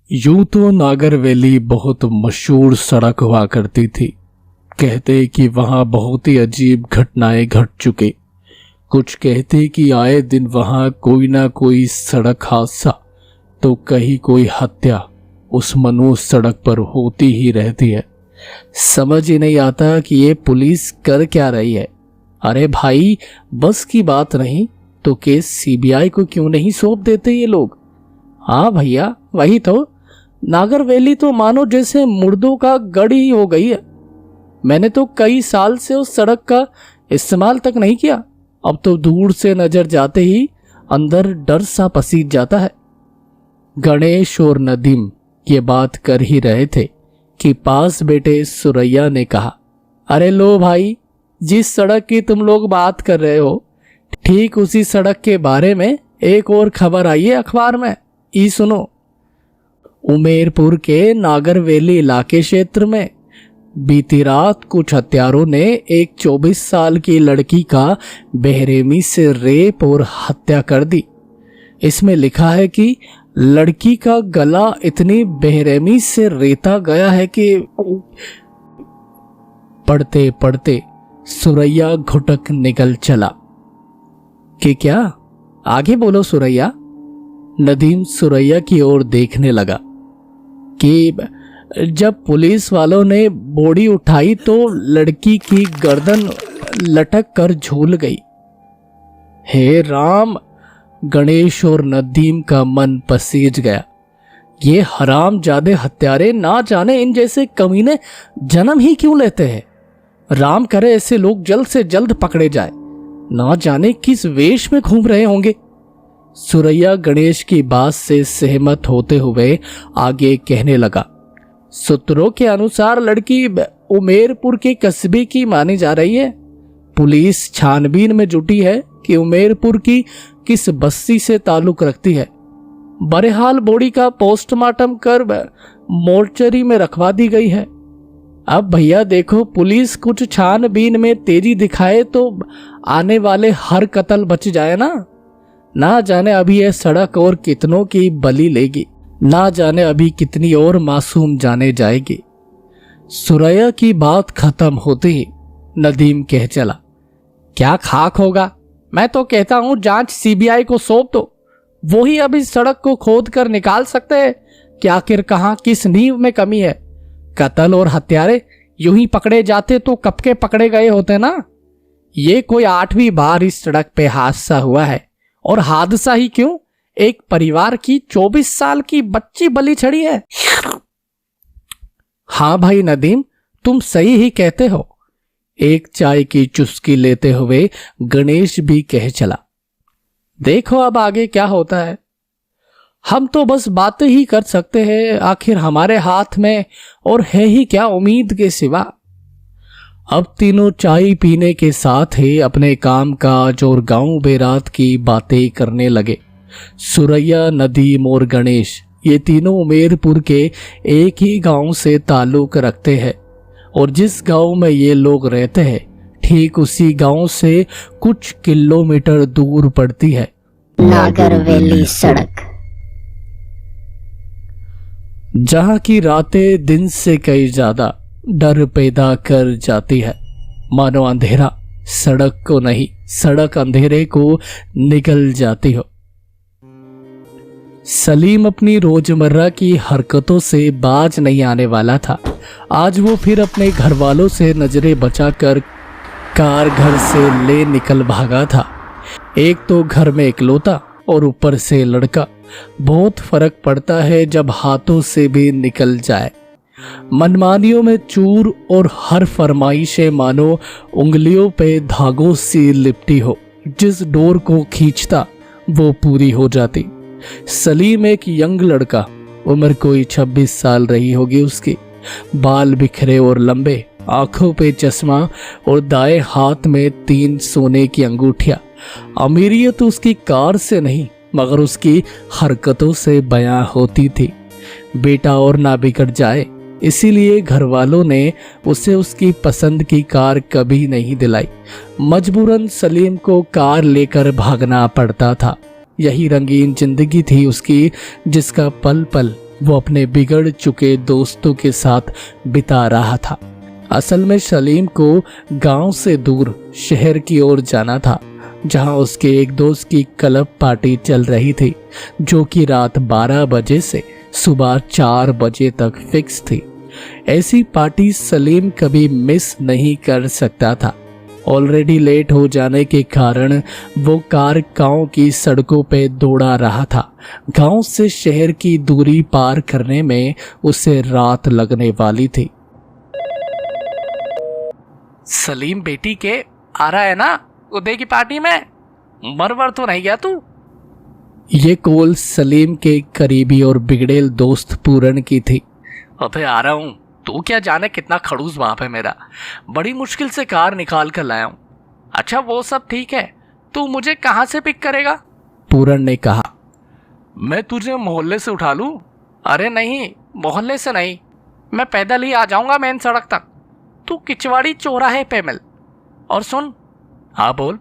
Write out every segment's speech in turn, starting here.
यूं तो नागरवेली बहुत मशहूर सड़क हुआ करती थी। कहते कि वहां बहुत ही अजीब घटनाएं घट चुके। कुछ कहते कि आए दिन वहां कोई ना कोई सड़क हादसा तो कहीं कोई हत्या उस मनुष्य सड़क पर होती ही रहती है। समझ ही नहीं आता कि ये पुलिस कर क्या रही है। अरे भाई, बस की बात नहीं तो केस सीबीआई को क्यों नहीं सौंप देते ये लोग। हाँ भैया, वही तो। नागरवेली तो मानो जैसे मुर्दों का गढ़ ही हो गई है। मैंने तो कई साल से उस सड़क का इस्तेमाल तक नहीं किया। अब तो दूर से नजर जाते ही अंदर डर सा पसीज जाता है। गणेश और नदीम ये बात कर ही रहे थे कि पास बैठे सुरैया ने कहा, अरे लो भाई, जिस सड़क की तुम लोग बात कर रहे हो ठीक उसी सड़क के बारे में एक और खबर आई है अखबार में। ई सुनो। उमेरपुर के नागरवेली इलाके क्षेत्र में बीती रात कुछ हत्यारों ने एक 24 साल की लड़की का बेरहमी से रेप और हत्या कर दी। इसमें लिखा है कि लड़की का गला इतनी बेरहमी से रेता गया है कि पढ़ते पढ़ते सुरैया घुटक निकल चला। कि क्या? आगे बोलो सुरैया। नदीम सुरैया की ओर देखने लगा कि जब पुलिस वालों ने बोड़ी उठाई तो लड़की की गर्दन लटक कर झूल गई। हे राम! गणेश और नदीम का मन पसीज गया। ये हरामजादे हत्यारे ना जाने इन जैसे कमीने जन्म ही क्यों लेते हैं। राम करे ऐसे लोग जल्द से जल्द पकड़े जाए। ना जाने किस वेश में घूम रहे होंगे। सुरैया गणेश की बात से सहमत होते हुए आगे कहने लगा, सूत्रों के अनुसार लड़की उमेरपुर के कस्बे की मानी जा रही है। पुलिस छानबीन में जुटी है कि उमेरपुर की किस बस्ती से ताल्लुक रखती है। बहरहाल बॉडी का पोस्टमार्टम कर मोर्चरी में रखवा दी गई है। अब भैया देखो, पुलिस कुछ छानबीन में तेजी दिखाए तो आने वाले हर कत्ल बच जाए ना जाने अभी यह सड़क और कितनों की बलि लेगी। ना जाने अभी कितनी और मासूम जाने जाएगी। सुरैया की बात खत्म होते ही नदीम कह चला, क्या खाक होगा। मैं तो कहता हूं जांच सीबीआई को सौंप दो। वो ही अब इस सड़क को खोद कर निकाल सकते हैं कि आखिर कहां किस नींव में कमी है। कत्ल और हत्यारे यूं ही पकड़े जाते तो कब के पकड़े गए होते ना। ये कोई 8वीं बार इस सड़क पे हादसा हुआ है। और हादसा ही क्यों, एक परिवार की 24 साल की बच्ची बलि चढ़ी है। हाँ भाई नदीम, तुम सही ही कहते हो। एक चाय की चुस्की लेते हुए गणेश भी कह चला, देखो अब आगे क्या होता है। हम तो बस बातें ही कर सकते हैं, आखिर हमारे हाथ में और है ही क्या उम्मीद के सिवा। अब तीनों चाय पीने के साथ ही अपने काम काज और गांव बेरात की बातें करने लगे। सुरैया, नदीम और गणेश ये तीनों उमेरपुर के एक ही गांव से ताल्लुक रखते हैं और जिस गांव में ये लोग रहते हैं ठीक उसी गांव से कुछ किलोमीटर दूर पड़ती है नागरवेली सड़क, जहां की रातें दिन से कई ज्यादा डर पैदा कर जाती है। मानो अंधेरा सड़क को नहीं, सड़क अंधेरे को निकल जाती हो। सलीम अपनी रोजमर्रा की हरकतों से बाज नहीं आने वाला था। आज वो फिर अपने घर वालों से नजरें बचाकर कार घर से ले निकल भागा था। एक तो घर में इकलौता और ऊपर से लड़का। बहुत फर्क पड़ता है जब हाथों से भी निकल जाए। मनमानियों में चूर और हर फरमाइशें मानो उंगलियों पे धागों सी लिपटी हो। जिस डोर को खींचता वो पूरी हो जाती। सलीम एक यंग लड़का, उम्र कोई 26 साल रही होगी उसकी। बाल बिखरे और लंबे, आंखों पे चश्मा और दाएं हाथ में 3 सोने की अंगूठियां। अमीरियत उसकी कार से नहीं मगर उसकी हरकतों से बयां होती थी। बेटा और ना बिगड़ जाए इसीलिए घर वालों ने उसे उसकी पसंद की कार कभी नहीं दिलाई। मजबूरन सलीम को कार लेकर भागना पड़ता था। यही रंगीन जिंदगी थी उसकी, जिसका पल पल वो अपने बिगड़ चुके दोस्तों के साथ बिता रहा था। असल में सलीम को गांव से दूर शहर की ओर जाना था, जहां उसके एक दोस्त की क्लब पार्टी चल रही थी, जो कि रात 12 बजे से सुबह 4 बजे तक फिक्स थी। ऐसी पार्टी सलीम कभी मिस नहीं कर सकता था। ऑलरेडी लेट हो जाने के कारण वो कार गांव की सड़कों पे दौड़ा रहा था। गांव से शहर की दूरी पार करने में उसे रात लगने वाली थी। सलीम बेटी के आ रहा है ना उदय की पार्टी में? मरवर तो नहीं गया तू? ये कॉल सलीम के करीबी और बिगड़ेल दोस्त पूरन की थी। अबे आ रहा हूं, तू क्या जाने कितना खड़ूस बाप है मेरा। बड़ी मुश्किल से कार निकाल कर लाया हूं। अच्छा वो सब ठीक है, तू मुझे कहां से पिक करेगा? पूरन ने कहा। मैं तुझे मोहल्ले से उठा लूं? अरे नहीं, मोहल्ले से नहीं, मैं पैदल ही आ जाऊंगा मेन सड़क तक। तू किचवाड़ी चौराहे पे मिल। और सुन। हाँ बोल।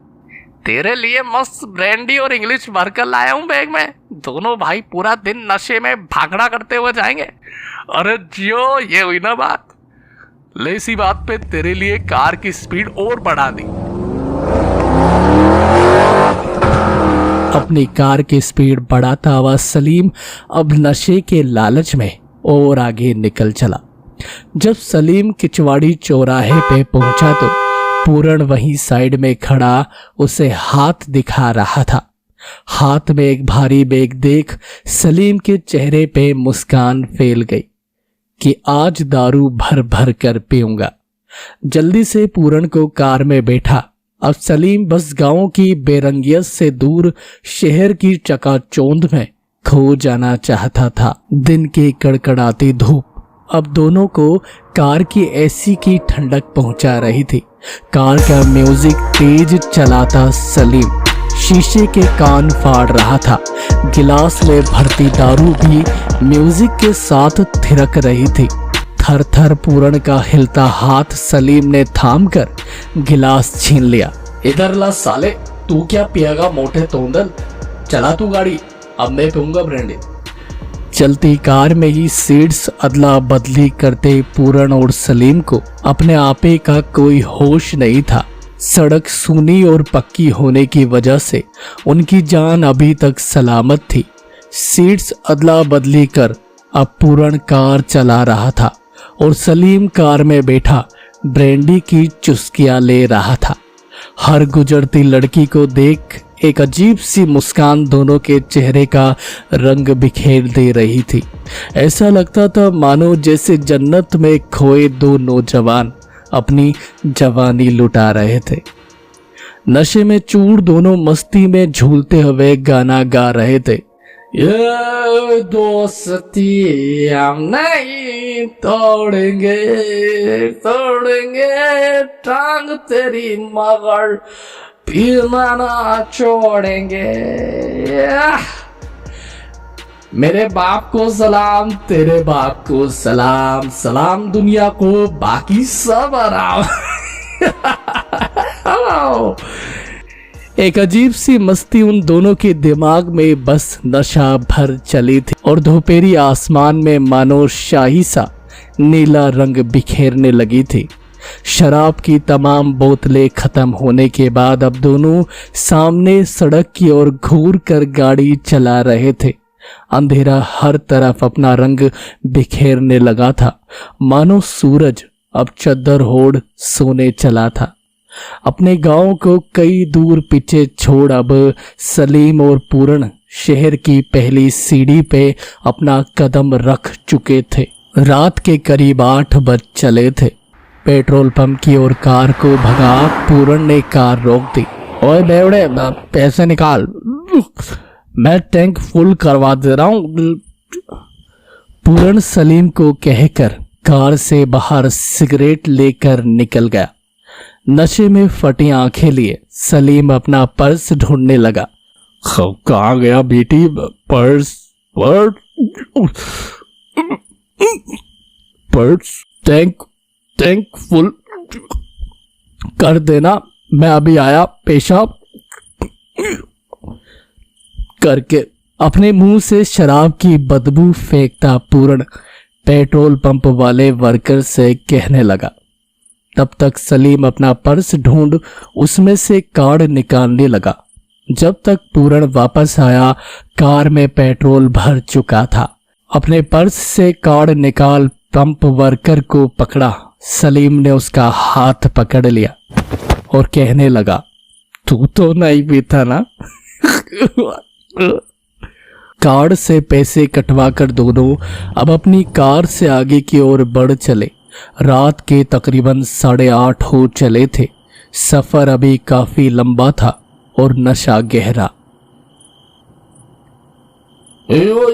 तेरे लिए मस्त ब्रांडी और इंग्लिश भरकर लाया हूं बैग में। दोनों भाई पूरा दिन नशे में भागड़ा करते हुए जाएंगे। अरे जियो, ये हुई ना बात। ले इसी बात पे तेरे लिए कार की स्पीड और बढ़ा दी। अपनी कार की स्पीड बढ़ाता हुआ सलीम अब नशे के लालच में और आगे निकल चला। जब सलीम किचवाड़ी चौराहे पे पहुंचा तो पूरन वहीं साइड में खड़ा उसे हाथ दिखा रहा था। हाथ में एक भारी बैग देख सलीम के चेहरे पे मुस्कान फैल गई कि आज दारू भर भर कर पीऊंगा। जल्दी से पूरन को कार में बैठा। अब सलीम बस गांव की बेरंगियत से दूर शहर की चकाचौंध में खो जाना चाहता था। दिन की कड़कड़ाती धूप अब दोनों को कार की एसी की ठंडक पहुंचा रही थी। कार का म्यूजिक तेज चलाता सलीम शीशे के कान फाड़ रहा था। गिलास में भरती दारू भी म्यूजिक के साथ थिरक रही थी। थर थर पूरन का हिलता हाथ सलीम ने थाम कर गिलास छीन लिया। इधर ला साले, तू क्या पिएगा मोटे तोंदल? चला तू गाड़ी, अब मैं पीऊंगा ब्रांडी। चलती कार में ही सीट्स अदला बदली करते पूरन और सलीम को अपने आपे का कोई होश नहीं था। सड़क सूनी और पक्की होने की वजह से उनकी जान अभी तक सलामत थी। सीट्स अदला बदली कर अब पूरन कार चला रहा था और सलीम कार में बैठा ब्रांडी की चुस्कियां ले रहा था। हर गुजरती लड़की को देख एक अजीब सी मुस्कान दोनों के चेहरे का रंग बिखेर दे रही थी। ऐसा लगता था मानो जैसे जन्नत में खोए दो नौजवान अपनी जवानी लुटा रहे थे। नशे में चूर दोनों मस्ती में झूलते हुए गाना गा रहे थे। ये दोस्ती हम नहीं तोड़ेंगे, तोड़ेंगे टांग तेरी मगर पीना ना छोड़ेंगे। मेरे बाप को सलाम, तेरे बाप को सलाम, सलाम दुनिया को, बाकी सब आराम। एक अजीब सी मस्ती उन दोनों के दिमाग में बस नशा भर चली थी और दोपहरी आसमान में मानो शाही सा नीला रंग बिखेरने लगी थी। शराब की तमाम बोतलें खत्म होने के बाद अब दोनों सामने सड़क की ओर घूर कर गाड़ी चला रहे थे। अंधेरा हर तरफ अपना रंग बिखेरने लगा था, मानो सूरज अब चद्दर ओढ़ सोने चला था। अपने गांव को कई दूर पीछे छोड़ अब सलीम और पूरन शहर की पहली सीढ़ी पे अपना कदम रख चुके थे। रात के करीब 8 बज चले थे। पेट्रोल पंप की ओर कार को भगा पूरन ने कार रोक दी। ओए बेवड़े, पैसे निकाल, मैं टैंक फुल करवा दे रहा हूं। पूरन सलीम को कहकर कार से बाहर सिगरेट लेकर निकल गया। नशे में फटी आंखें लिए सलीम अपना पर्स ढूंढने लगा। कहाँ गया बेटी पर्स? पर्स टैंक फुल कर देना, मैं अभी आया। पेशाब करके अपने मुंह से शराब की बदबू फेंकता पूर्ण पेट्रोल पंप वाले वर्कर से कहने लगा। तब तक सलीम अपना पर्स ढूंढ उसमें से कार्ड निकालने लगा। जब तक पूर्ण वापस आया कार में पेट्रोल भर चुका था। अपने पर्स से कार्ड निकाल पंप वर्कर को पकड़ा। सलीम ने उसका हाथ पकड़ लिया और कहने लगा, तू तो नहीं पीता ना? कार्ड से पैसे कटवाकर दोनों अब अपनी कार से आगे की ओर बढ़ चले। रात के तकरीबन 8:30 हो चले थे। सफर अभी काफी लंबा था और नशा गहरा।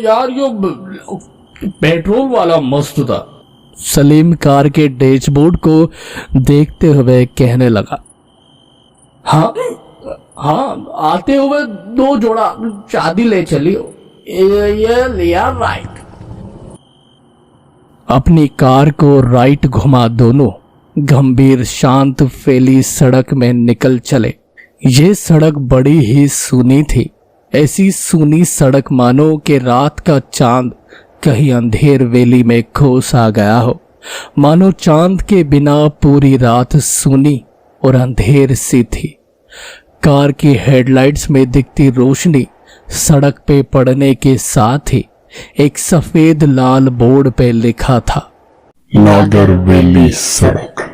यार यो पेट्रोल वाला मस्त था। सलीम कार के डैशबोर्ड को देखते हुए कहने लगा। हाँ हाँ, आते हुए 2 जोड़ा शादी ले चलियो। ये लिया राइट। अपनी कार को राइट घुमा दोनों गंभीर शांत फैली सड़क में निकल चले। ये सड़क बड़ी ही सूनी थी। ऐसी सूनी सड़क मानो कि रात का चांद कहीं अंधेर वेली में खोस आ गया हो। मानो चांद के बिना पूरी रात सूनी और अंधेर सी थी। कार की हेडलाइट्स में दिखती रोशनी सड़क पे पड़ने के साथ ही एक सफेद लाल बोर्ड पे लिखा था, नागर वैली सड़क।